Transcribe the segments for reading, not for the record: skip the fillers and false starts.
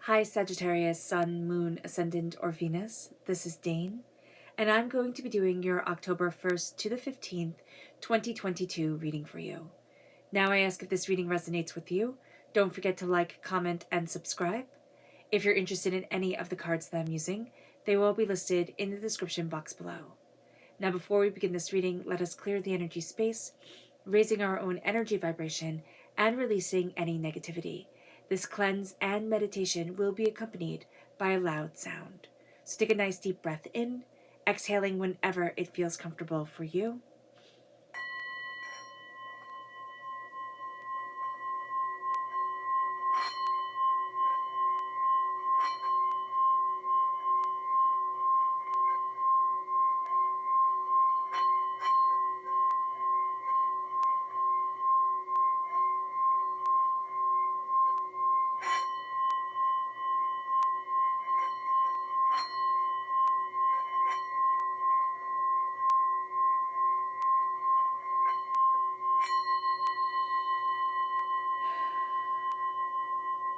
Hi Sagittarius, Sun, Moon, Ascendant, or Venus. This is Dane, and I'm going to be doing your October 1st to the 15th, 2022 reading for you. Now I ask if this reading resonates with you. Don't forget to like, comment, and subscribe. If you're interested in any of the cards that I'm using, they will be listed in the description box below. Now before we begin this reading, let us clear the energy space, raising our own energy vibration and releasing any negativity. This cleanse and meditation will be accompanied by a loud sound. So take a nice deep breath in, exhaling whenever it feels comfortable for you.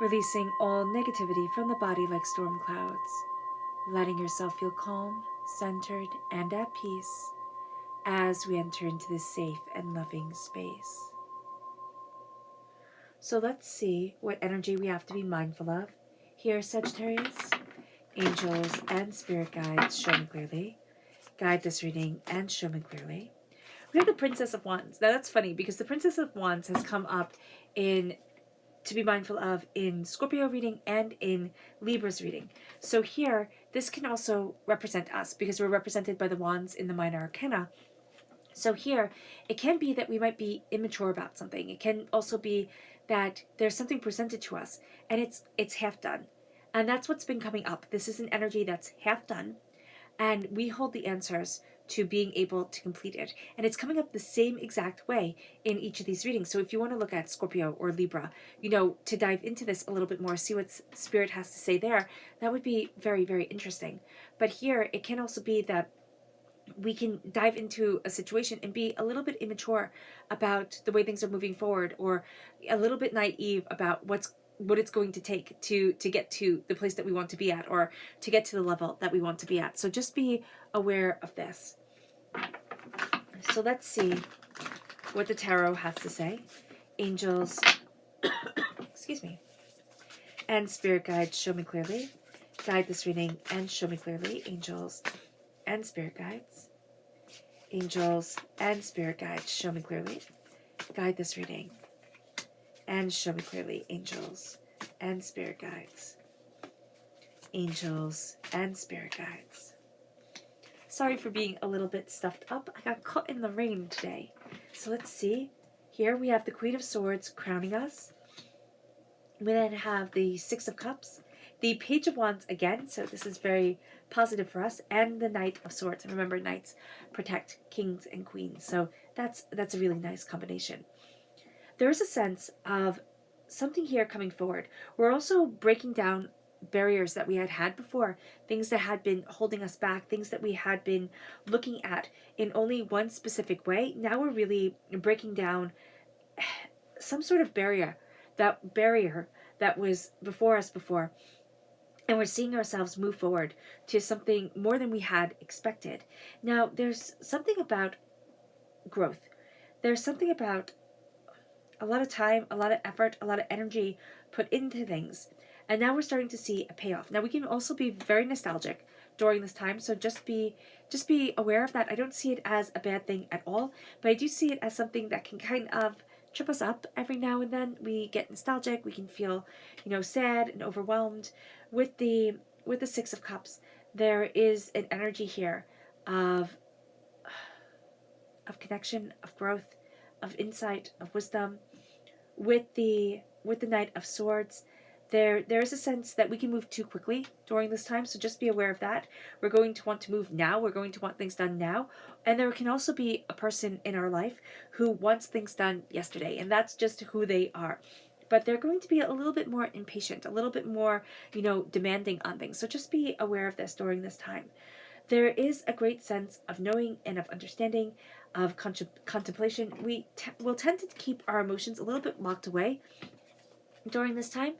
Releasing all negativity from the body like storm clouds, letting yourself feel calm, centered, and at peace as we enter into this safe and loving space. So let's see what energy we have to be mindful of here, Sagittarius. Angels and spirit guides, show me clearly. Guide this reading and show me clearly. We have the Princess of Wands. Now that's funny because the Princess of Wands has come up in to be mindful of in Scorpio reading and in Libra's reading. So here, this can also represent us because we're represented by the wands in the minor arcana. So here, it can be that we might be immature about something. It can also be that there's something presented to us and it's half done. And that's what's been coming up. This is an energy that's half done, and we hold the answers to being able to complete it. And it's coming up the same exact way in each of these readings. So if you want to look at Scorpio or Libra, to dive into this a little bit more, see what Spirit has to say there, that would be very, very interesting. But here, it can also be that we can dive into a situation and be a little bit immature about the way things are moving forward, or a little bit naive about what it's going to take to get to the place that we want to be at, or to get to the level that we want to be at. So just be aware of this. So let's see what the tarot has to say. Angels, excuse me, and spirit guides, show me clearly. Guide this reading and show me clearly. Angels and spirit guides. Angels and spirit guides, show me clearly. Guide this reading and show me clearly. Angels and spirit guides. Angels and spirit guides. Sorry for being a little bit stuffed up. I got caught in the rain today. So let's see. Here we have the Queen of Swords crowning us. We then have the Six of Cups, the Page of Wands again, so this is very positive for us, and the Knight of Swords. And remember, knights protect kings and queens, so that's a really nice combination. There is a sense of something here coming forward. We're also breaking down barriers that we had before, things that had been holding us back, things that we had been looking at in only one specific way. Now we're really breaking down some sort of barrier that was before us before, and we're seeing ourselves move forward to something more than we had expected. Now there's something about growth. There's something about a lot of time, a lot of effort, a lot of energy put into things, and now we're starting to see a payoff. Now we can also be very nostalgic during this time, so just be aware of that. I don't see it as a bad thing at all, but I do see it as something that can kind of trip us up every now and then. We get nostalgic, we can feel, sad and overwhelmed. With the Six of Cups, there is an energy here of connection, of growth, of insight, of wisdom. With the Knight of Swords, there is a sense that we can move too quickly during this time, so just be aware of that. We're going to want to move now, we're going to want things done now, and there can also be a person in our life who wants things done yesterday, and that's just who they are. But they're going to be a little bit more impatient, a little bit more, demanding on things, so just be aware of this during this time. There is a great sense of knowing and of understanding, of contemplation. We will tend to keep our emotions a little bit locked away during this time,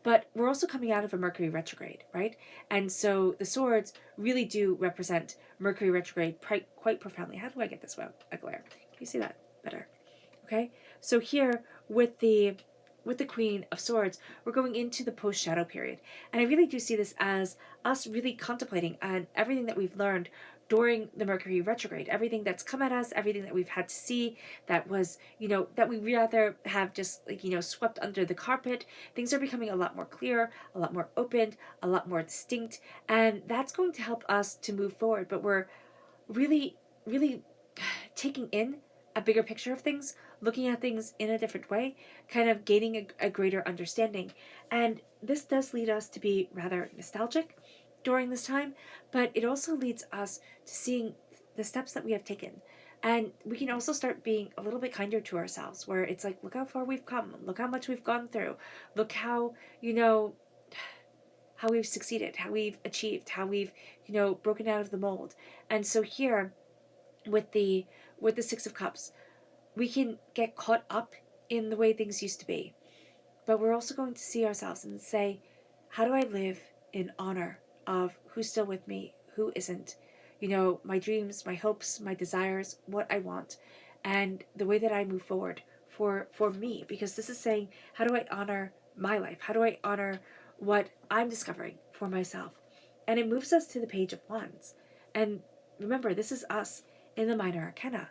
but we're also coming out of a Mercury retrograde, right? And so the swords really do represent Mercury retrograde quite profoundly. How do I get this well? A glare. Can you see that better? Okay. So here with the Queen of Swords, we're going into the post shadow period, and I really do see this as us really contemplating on everything that we've learned during the Mercury retrograde, everything that's come at us, everything that we've had to see that was, that we rather have just like, swept under the carpet. Things are becoming a lot more clear, a lot more open, a lot more distinct, and that's going to help us to move forward. But we're really, really taking in a bigger picture of things, looking at things in a different way, kind of gaining a greater understanding. And this does lead us to be rather nostalgic during this time, but it also leads us to seeing the steps that we have taken. And we can also start being a little bit kinder to ourselves, where it's like, look how far we've come, look how much we've gone through, look how, how we've succeeded, how we've achieved, how we've, broken out of the mold. And so here, with the Six of Cups, we can get caught up in the way things used to be, but we're also going to see ourselves and say, how do I live in honor of who's still with me, who isn't, my dreams, my hopes, my desires, what I want, and the way that I move forward for me, because this is saying, how do I honor my life, how do I honor what I'm discovering for myself. And it moves us to the Page of Wands. And remember, this is us in the minor arcana.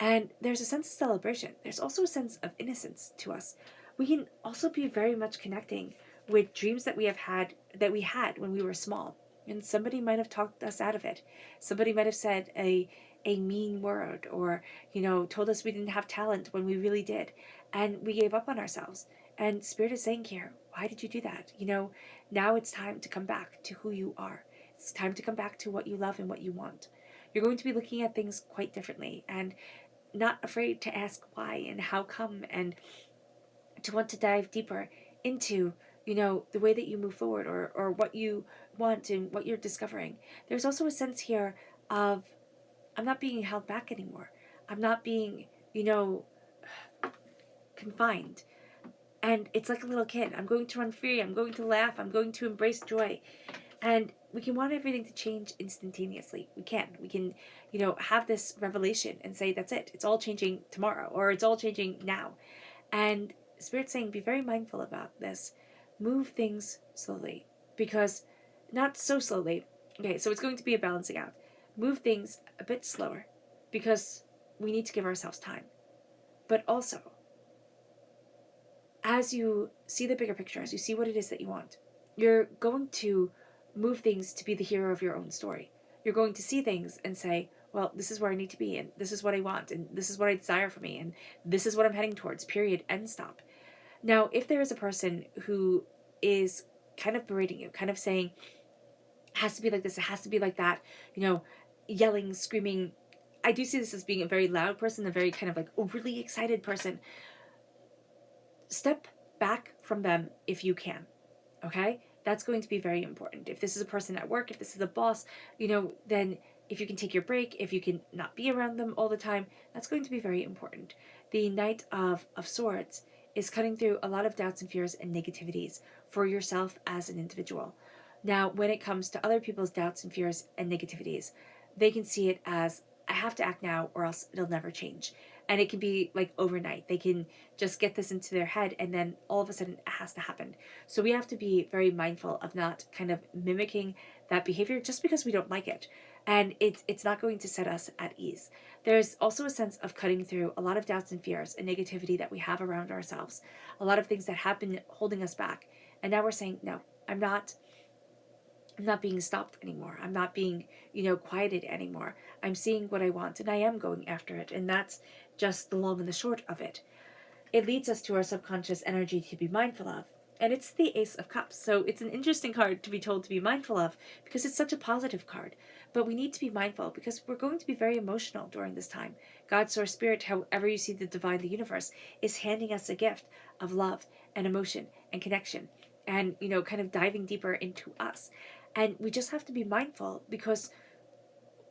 And there's a sense of celebration. There's also a sense of innocence to us. We can also be very much connecting with dreams that we had when we were small. And somebody might have talked us out of it. Somebody might have said a mean word, or, told us we didn't have talent when we really did. And we gave up on ourselves. And Spirit is saying here, why did you do that? Now it's time to come back to who you are. It's time to come back to what you love and what you want. You're going to be looking at things quite differently, and not afraid to ask why and how come, and to want to dive deeper into, the way that you move forward, or what you want and what you're discovering. There's also a sense here of, I'm not being held back anymore. I'm not being, confined. And it's like a little kid. I'm going to run free. I'm going to laugh. I'm going to embrace joy. And we can want everything to change instantaneously. We can, have this revelation and say, that's it. It's all changing tomorrow, or it's all changing now. And Spirit's saying, be very mindful about this. Move things slowly, because not so slowly. Okay, so it's going to be a balancing out. Move things a bit slower, because we need to give ourselves time. But also, as you see the bigger picture, as you see what it is that you want, you're going to move things to be the hero of your own story. You're going to see things and say, well, this is where I need to be, and this is what I want, and this is what I desire for me, and this is what I'm heading towards, period, end stop. Now, if there is a person who is kind of berating you, kind of saying, it has to be like this, it has to be like that, yelling, screaming, I do see this as being a very loud person, a very kind of like overly excited person. Step back from them if you can, okay? That's going to be very important. If this is a person at work, if this is a boss, then if you can take your break, if you can not be around them all the time, that's going to be very important. The Knight of Swords is cutting through a lot of doubts and fears and negativities for yourself as an individual. Now, when it comes to other people's doubts and fears and negativities, they can see it as, I have to act now or else it'll never change. And it can be like overnight. They can just get this into their head, and then all of a sudden it has to happen. So we have to be very mindful of not kind of mimicking that behavior just because we don't like it. And it's not going to set us at ease. There's also a sense of cutting through a lot of doubts and fears and negativity that we have around ourselves. A lot of things that have been holding us back. And now we're saying, no, I'm not being stopped anymore. I'm not being, quieted anymore. I'm seeing what I want, and I am going after it. And that's just the long and the short of it. It leads us to our subconscious energy to be mindful of. And it's the Ace of Cups. So it's an interesting card to be told to be mindful of, because it's such a positive card. But we need to be mindful because we're going to be very emotional during this time. God, Source, Spirit, however you see the divine, the universe, is handing us a gift of love and emotion and connection, and, kind of diving deeper into us. And we just have to be mindful, because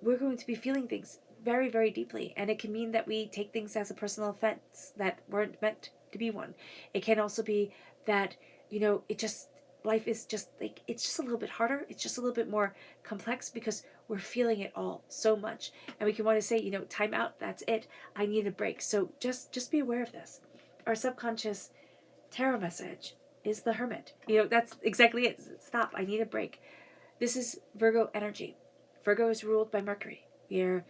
we're going to be feeling things very, very deeply. And it can mean that we take things as a personal offense that weren't meant to be one. It can also be that, life is just like, it's just a little bit harder. It's just a little bit more complex because we're feeling it all so much. And we can want to say, time out, that's it. I need a break. So just be aware of this. Our subconscious tarot message is the Hermit. That's exactly it. Stop. I need a break. This is Virgo energy. Virgo is ruled by Mercury. We are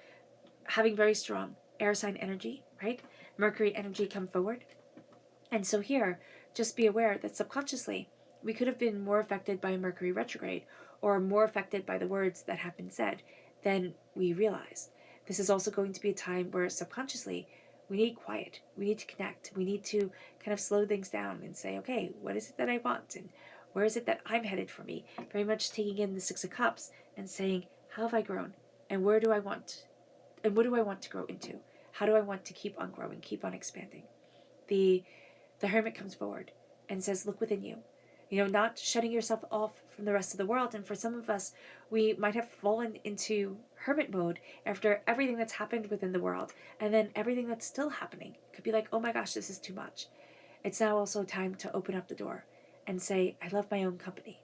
having very strong air sign energy, right? Mercury energy come forward. And so here, just be aware that subconsciously, we could have been more affected by Mercury retrograde or more affected by the words that have been said than we realize. This is also going to be a time where subconsciously we need quiet. We need to connect. We need to kind of slow things down and say, okay, what is it that I want? And where is it that I'm headed for me? Very much taking in the Six of Cups and saying, how have I grown? And where do I want? And what do I want to grow into? How do I want to keep on growing, keep on expanding? The Hermit comes forward and says, look within you. Not shutting yourself off from the rest of the world. And for some of us, we might have fallen into hermit mode after everything that's happened within the world. And then everything that's still happening could be like, oh my gosh, this is too much. It's now also time to open up the door and say, I love my own company.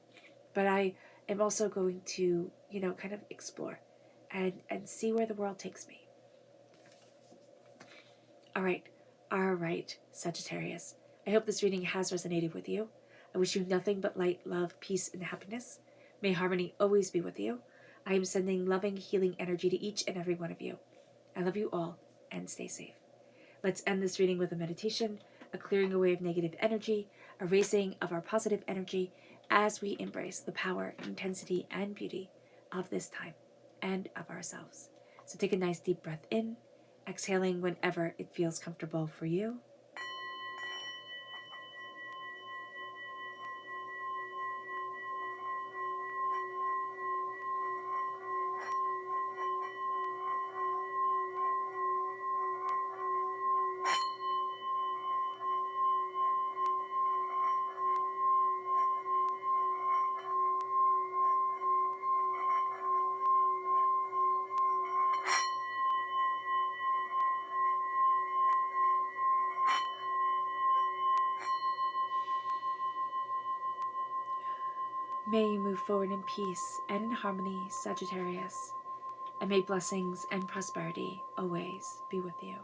But I am also going to, kind of explore and see where the world takes me. All right, Sagittarius. I hope this reading has resonated with you. I wish you nothing but light, love, peace, and happiness. May harmony always be with you. I am sending loving, healing energy to each and every one of you. I love you all, and stay safe. Let's end this reading with a meditation, a clearing away of negative energy, a raising of our positive energy as we embrace the power, intensity, and beauty of this time and of ourselves. So take a nice deep breath in, exhaling whenever it feels comfortable for you. May you move forward in peace and in harmony, Sagittarius, and may blessings and prosperity always be with you.